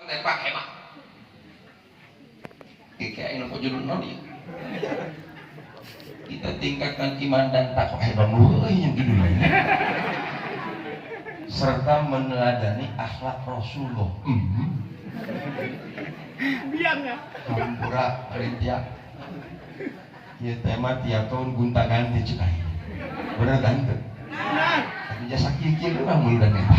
Tepak hebat. Kayak ini kok judul nodi. Kita tingkatkan iman dan takwa hebat yang judulnya. Serta meneladani akhlak Rasulullah. Biang ya. Hampura rintiak. Ya tema tiap tahun gunta ganti cekai. Bener ganti. Tapi jasa kikir orang mulu dan eta.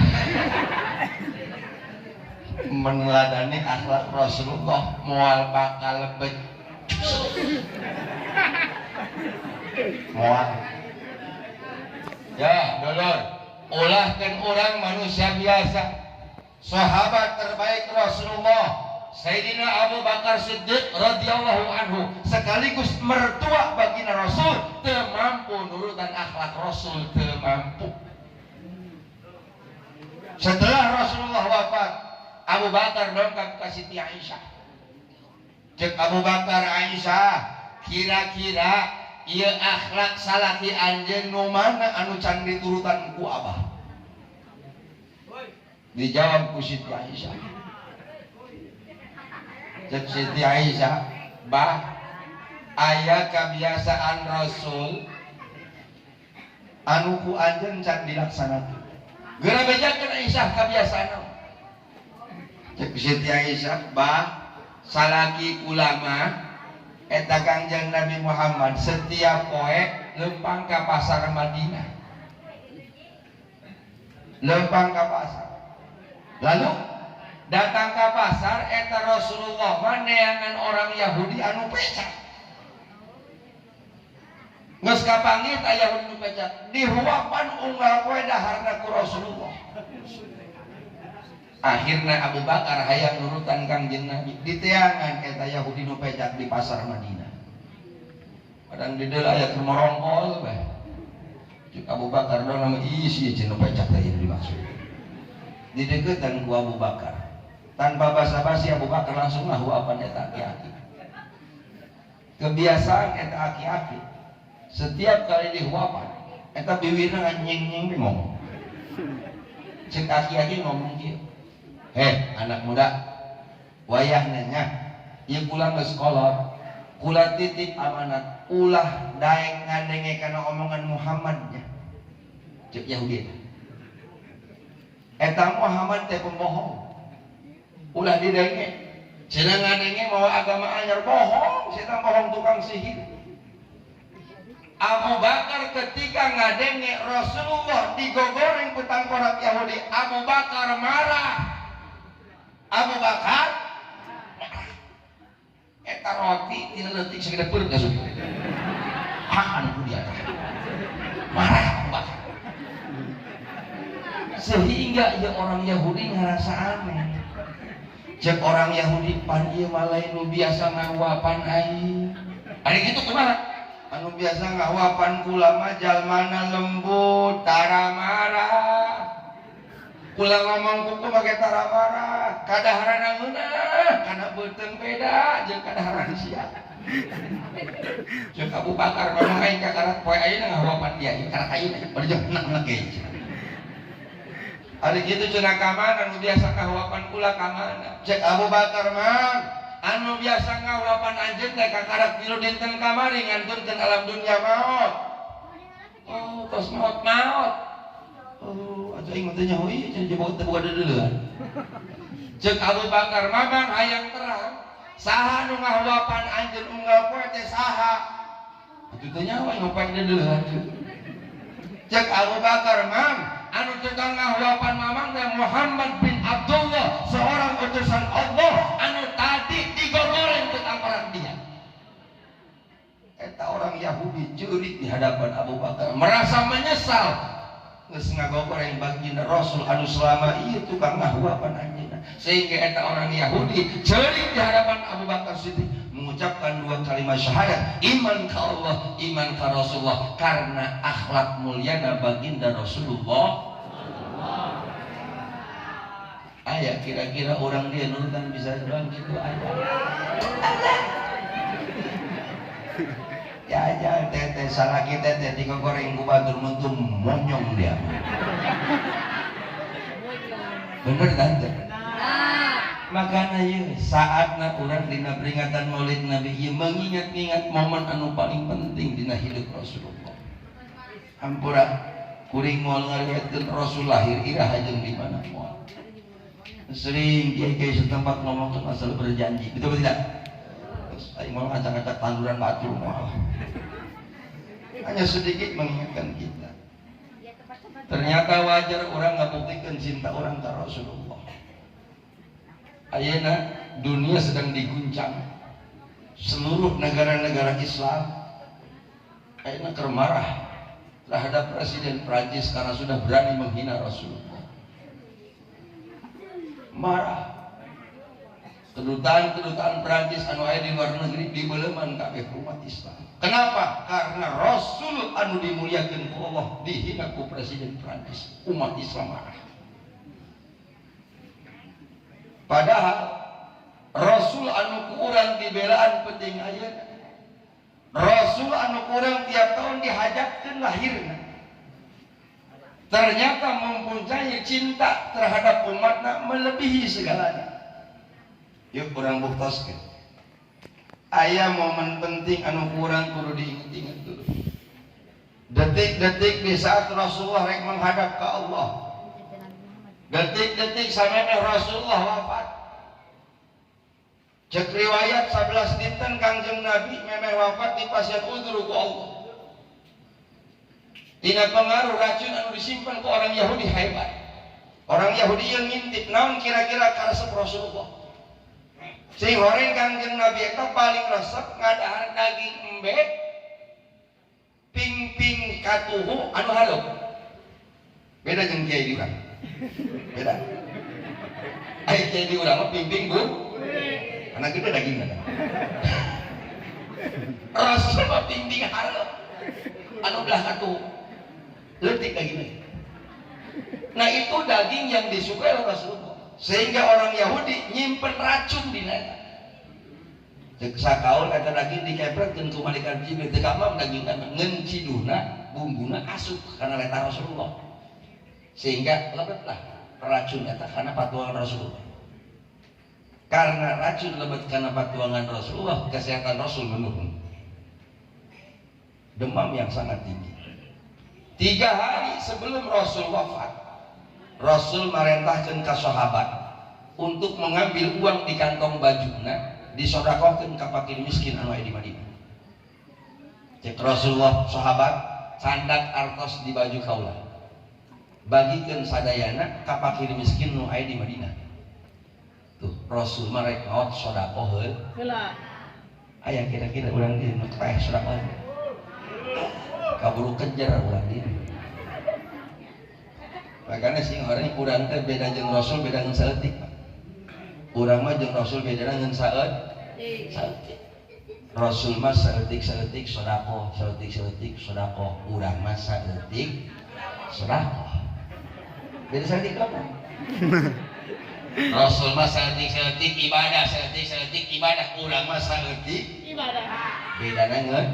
Meneladani akhlak Rasulullah moal bakal moal. Ya, dolor. Ulahkan orang manusia biasa. Sahabat terbaik Rasulullah Sayyidina Abu Bakar Siddiq radhiyallahu anhu sekaligus mertua baginda Rasul teu mampu nurutan akhlak Rasul teu mampu. Setelah Rasulullah wafat, Abu Bakar dongkap ka Siti Aisyah. Cek Abu Bakar, Aisyah, kira-kira ieu akhlak salaki anjeun nu mana anu can diturutan ku Abah? Dijawab ku Siti Aisyah. Cek Siti Aisyah, bah aya kebiasaan Rasul anu ku anjeun can dilaksanakeun. Geura bejakeun Aisyah kebiasaan. Cek Siti Aisyah, bah salaki ulama eta Kangjeng Nabi Muhammad setiap poe lempang ka pasar Madinah. Lempang ka pasar. Lalu datang ke pasar eta Rasulullah neangan orang Yahudi anu pecah. Geus kapangit aya Yahudi anu pecah, dihuapan unggal poe daharna ku Rasulullah. Akhirna Abu Bakar hayang nurutan Kangjeng Nabi, diteangan eta Yahudi nu pecah di pasar Madinah. Padang di deul aya merongkol bae. Cuk Abu Bakar dong nama isi cenah pecah teh dimaksud. Dideukeutan ku Abu Bakar. Tanpa basa-basi Abu Bakar langsung ngahuapan eta aki-aki. Kebiasaan eta aki-aki setiap kali dihuapan eta biwirna nganyeng-nyeng ngomong. Cek aki-aki ngomong kieu. Anak muda, wayahna nya ieu kula geus kolot. Kula titip amanat, ulah daeng ngadenge kana omongan Muhammadnya. Cek Yahudi. Eta Muhammad teh pembohong. Ulah didenge, cenah ngadenge mawa agama anyar bohong, cenah bohong tukang sihir. Abu Bakar ketika ngadenge Rasulullah digogoreng petang orang Yahudi, Abu Bakar marah. Abu Bakar marah. Eta roti tina leutik sagede perut asup. Hakan ku dia. Marah Abu Bakar. Sehingga ya orang Yahudi ngerasa aneh. Cek orang Yahudi pan ieu malai nu biasa ngahuapan aing. Ari kitu kumaha? Anu biasa ngahuapan kula mah jalmana lembut, tara marah. Kula ngomong kuku make tara marah, kadaharan ngeunah, kana beuteung beda jeung kadaharan sia. Cek Abu Bakar ngomong aing ka karat poe ayeuna ngahuapan dia, ieu karat ayeuna bari jeung enak-enak ge. Ari kitu cenah ka mana anu biasa ngahuapan kula ka mana? Cek Abu Bakar mah anu biasa ngahuapan anjeun teh kakarak tilu dinten kamari ngantunkeun alam dunya maot. Oh, tos maot. Oh, atuh aing teh nyaho ieu cenah jebot teh boga deuleuan. Cek Abu Bakar mamang hayang terang, saha nu ngahuapan anjeun unggal poe teh saha? Atuh teh nyaho ngopeng deuleuan. Cek Abu Bakar mam anu tukang ngahuapan mamang teh Muhammad bin Abdullah, seorang utusan Allah anu tadi digogoreng tukang orang dia. Eta orang Yahudi ceurik di hadapan Abu Bakar, merasa menyesal geus ngagogoreng baginda Rasul anu selama ieu tukang ngahuapan anjeunna. Sehingga eta orang Yahudi ceurik di hadapan Abu Bakar Siddiq mengucapkan dua kalimat syahadat, iman ka Allah, iman ka Rasulullah, karena akhlak mulyana baginda Rasulullah. Aya kira-kira orang dia nurutan bisa doang gitu ada. Ya aja teteh salah kita teh digoreng ku batur muntung monyong dia. Bener kan teh? makana ieu saatna urang dina peringatan Maulid Nabi ieu mengingat-ingat momen anu paling penting dina hidup Rasulullah. Hampura kuring moal ngariwayatkeun Rasul lahir iraha jeung di mana moal. Sering kiai-kiai setempat ngomongkeun masalah berjanji, betul tidak? Aing mau ngacak-ngacak tanduran batu moal. Hanya sedikit mengingatkan kita. Ternyata wajar orang ngabuktikan cinta orang ke Rasulullah. Ayeuna dunia sedang diguncang. Seluruh negara-negara Islam ayeuna keur marah terhadap Presiden Prancis karena sudah berani menghina Rasulullah. Marah. Kedutaan Prancis anu aya di luar negeri dibeuleman kabeh umat Islam. Kenapa? Karena Rasul anu dimuliakeun ku Allah dihina ku Presiden Prancis. Umat Islam marah. Padahal Rasul anu ku urang dibelaan penting ayeuna. Rasul anu ku urang tiap tahun dihajatkeun lahirna. Ternyata mempunyai cinta terhadap umatna melebihi segalanya. Yuk urang buktoskeun. Aya momen penting anu kurang kudu diingat-ingat dulu. Detik-detik di saat Rasulullah rek menghadap ke Allah. Detik-detik sampai Rasulullah wafat. Cek riwayat 11 dinten Kangjeng Nabi memeh wafat di pasien udhur ku Allah. Tina pengaruh racun anu disimpan ku orang Yahudi hebat. Orang Yahudi yang ngintip naon kira-kira karesep Rasulullah. Si goreng Kangjeng Nabi eta paling resep ngadahar daging embe ping-ping katuhu anu haleup. Beda jeung kiai di urang. Beda. Ai kiai di urang mah ping-ping bu. Karena gede dagingna. Rasul mah ping-ping haleup. Anu belah katuhu. Leutik dagingna. Nah itu daging yang disukai oleh Rasulullah. Sehingga orang Yahudi nyimpen racun di neta. Cek sakaul eta daging dikepretkeun ku malaikat Jibril teu kamam dagingna ngenciduhna bumbuna asup kana leta Rasulullah. Sehingga lebetlah racun eta kana patuangan Rasulullah. Karena racun lebet kana patuangan Rasulullah, kesehatan Rasul menurun. Demam yang sangat tinggi. 3 hari sebelum Rasul wafat, Rasul merintahkan ke sahabat untuk mengambil uang di kantong bajuna disodakohkeun ka fakir miskin anu aya di Madinah. Cek Rasulullah sahabat sandak artos di baju kaula. Bagikeun sadayana ka fakir miskin anu aya di Madinah. Tuh Rasul mah rek maot sodakoh heuh. Heula. Aya kira-kira urang dieu nu teh sodakoh. Kaburu kejar urang dieu. Makanya sing orang urang teh beda jeung Rasul beda jeung saeutik. Urang mah jeung Rasul beda dengan saeutik. Rasul mah saeutik-saeutik sedekah, saeutik-saeutik sedekah. Urang mah saeutik sedekah. Beda saeutik apa? Rasul mah saeutik-saeutik ibadah, saeutik-saeutik ibadah. Urang mah saeutik ibadah. Beda dengan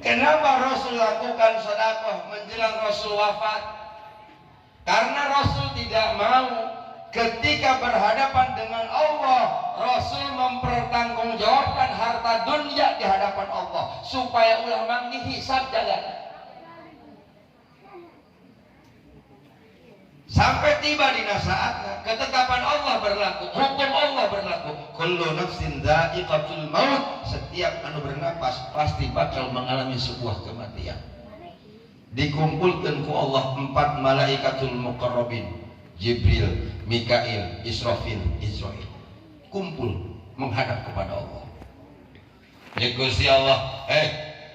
Kenapa Rasul lakukan sedekah menjelang Rasul wafat? Karena Rasul tidak mau ketika berhadapan dengan Allah, Rasul mempertanggungjawabkan harta dunia di hadapan Allah supaya ulah manggi hisab jalan. Sampai tiba di saatnya ketetapan Allah berlaku, hukum Allah berlaku. Kullu nafsin dha'iqatul maut. Setiap anu bernapas pasti bakal mengalami sebuah kematian. Dikumpulkan ku Allah 4 malaikatul muqarrabin, Jibril, Mikail, Israfil, Israil. Kumpul menghadap kepada Allah. Ya Gusti Allah,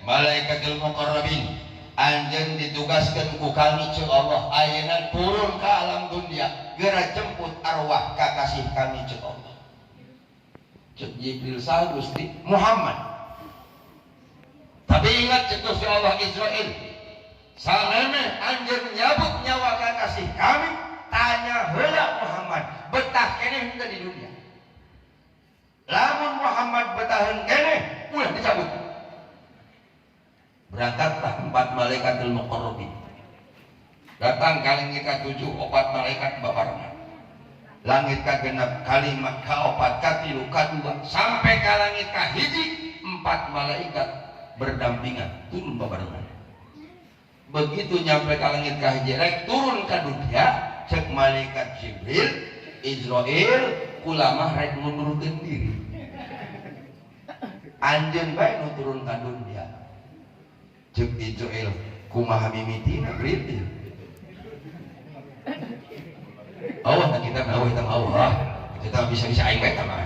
malaikatul muqarrabin, anjeun ditugaskeun ku kami ceu Allah ayeuna turun ka alam dunia geura jemput arwah kakasih kami ceu Allah. Cek Jibril sah Gusti Muhammad. Tapi ingat cek Gusti Allah Israil, sameme anjeun nyabut nyawa kakasih kami, tanya heula Muhammad, betah keneh henteu di dunia. Lamun Muhammad betaheun keneh, ulah dicabut. Berangkatlah 4 malaikatul muqarrabin. Datang ka langit ka-7 opat malaikat babarengan. Langit ka-6 kalimat ka-4 ka-3 ka-2 sampai ka langit ka-1 4 malaikat berdampingan turun babarengan. Begitu nyampe ka langit ka-1 rek turun ka dunya cek malaikat Jibril Israel kulamah rek ngundurukeun diri. Anjeun bae nu turun ka dunya. Cek Israel kumaha mimitina Jibril. Allah kita tahu hitam Allah kita bisa aing bae mah.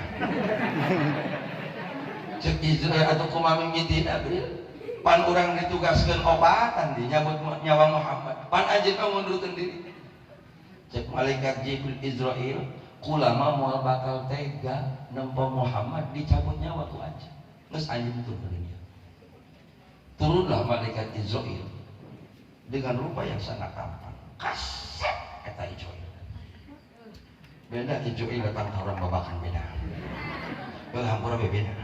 Cek Israel atau kumaha mimitina Jibril. Pan urang ditugaskeun obatan di nyabut nyawa Muhammad. Pan anjeun ngundurukeun diri. Cek malaikat Jibril Israel kulama moal bakal tega nempo Muhammad dicabut nyawa ku aja. Geus anjeun turun dunia. Turunlah malaikat Israel dengan rupa yang sangat tampan. Kaset eta Israel. Beda Israel datang ka urang babakan beda. Beuh hampura beda.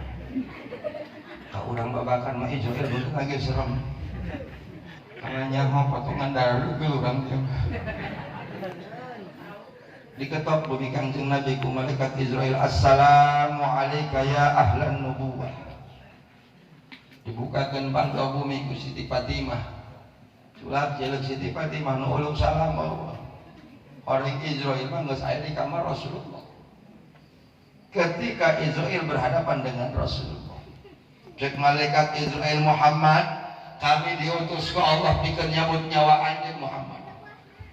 Ka urang babakan mah Israel beunteut lagi serem. Kana nyaho potongan daru ke urang teh. Diketok bumi Kangjeng Nabi ku malaikat Israel, assalamu alayka ya ahlan nubuwah. Dibukakeun pantau bumi ku Siti Fatimah. Sulap jelek Siti Fatimah nu uluk salam Allah. Orang Israel mah geus aya di kamar Rasulullah. Ketika Israel berhadapan dengan Rasulullah, cek malaikat Israel Muhammad, kami diutus ke Allah pikeun nyabut nyawa anjeun Muhammad.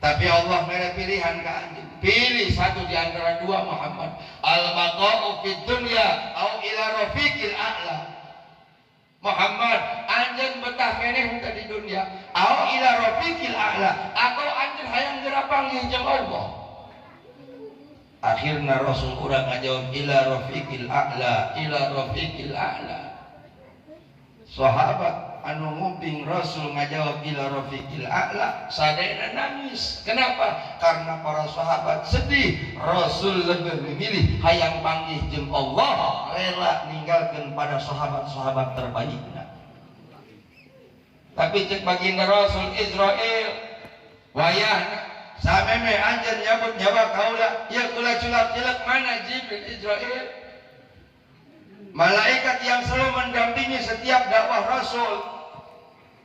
Tapi Allah mere pilihan ke anjeun. Pilih satu di antara dua Muhammad. Al-baqa'u fid dunya au ila rafiqil a'la. Muhammad, anjeun betah keneh muka di dunia, au ila rafiqil a'la, atau anjeun hayang geura panggih jeung Allah. Akhirna Rasul urang ngajawab ila rafiqil a'la, ila rafiqil a'la. Sahabat anu ngumping Rasul ngajawab ila rafiqil a'la sadayana nangis. Kenapa? Karena para sahabat sedih. Rasul lebih memilih hayang panggih jeung Allah, rela ninggalkeun pada sahabat-sahabat terbaikna. Tapi cek baginda Rasul Israel wayahna sameme anjeun nyabut nyawa kaula ya kula culap jelek mana Jibril Israel. Malaikat yang selalu mendampingi setiap dakwah Rasul,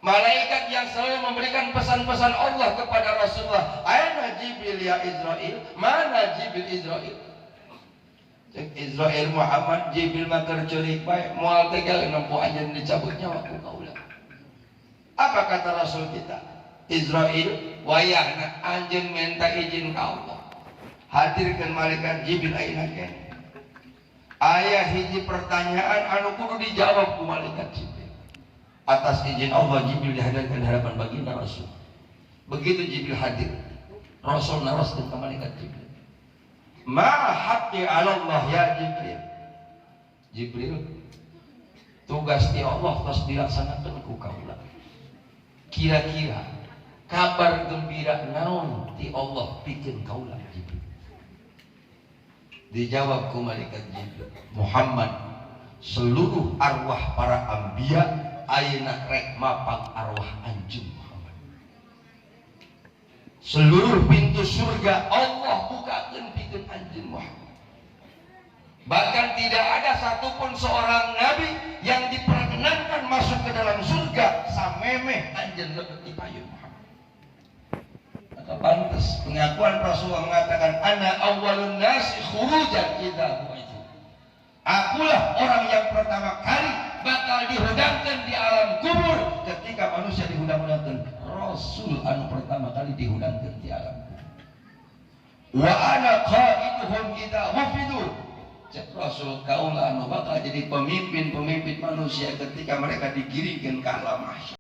malaikat yang selalu memberikan pesan-pesan Allah kepada Rasulullah. Aina Jibril ya Israel? Mana Jibril Israel? Cek Israel Muhammad Jibril mah keur ceurik bae moal tegal nempo anjeun dicabut nyawa ku kaula. Apa kata Rasul kita? Israel wayahna anjeun minta izin ka Allah. Hadirkeun malaikat Jibril ayeuna keneh. Aya hiji pertanyaan anu kudu dijawab ku malaikat Jibril. Atas izin Allah Jibril dihadirkan di hadapan baginda Rasul. Begitu Jibril hadir, Rasul naroskeun ka malaikat Jibril. Ma haqqi 'ala Allah ya Jibril. Jibril, tugas ti Allah tos dilaksanakeun ku kaula. Kira-kira kabar gembira naon ti Allah pikeun kaula Jibril. Dijawab ku malaikat Jibril, Muhammad, seluruh arwah para anbiya ayeuna rek mapang arwah anjeun Muhammad. Seluruh pintu surga Allah bukakeun pikeun anjeun Muhammad. Bahkan tidak ada satupun seorang nabi yang diperkenankan masuk ke dalam surga samemeh anjeun lebet di payun Muhammad. Pantas pengakuan Rasulullah mengatakan ana awwalun nasi khurujan idza bu'itsu. Akulah orang yang pertama kali bakal dihudangkan di alam kubur ketika manusia dihudangkan. Rasul anu pertama kali dihudangkan di alam kubur. Wa ana qaiduhum idza hufidu. Cek Rasul kaula anu bakal jadi pemimpin manusia ketika mereka digiringkeun ka alam mahsyar.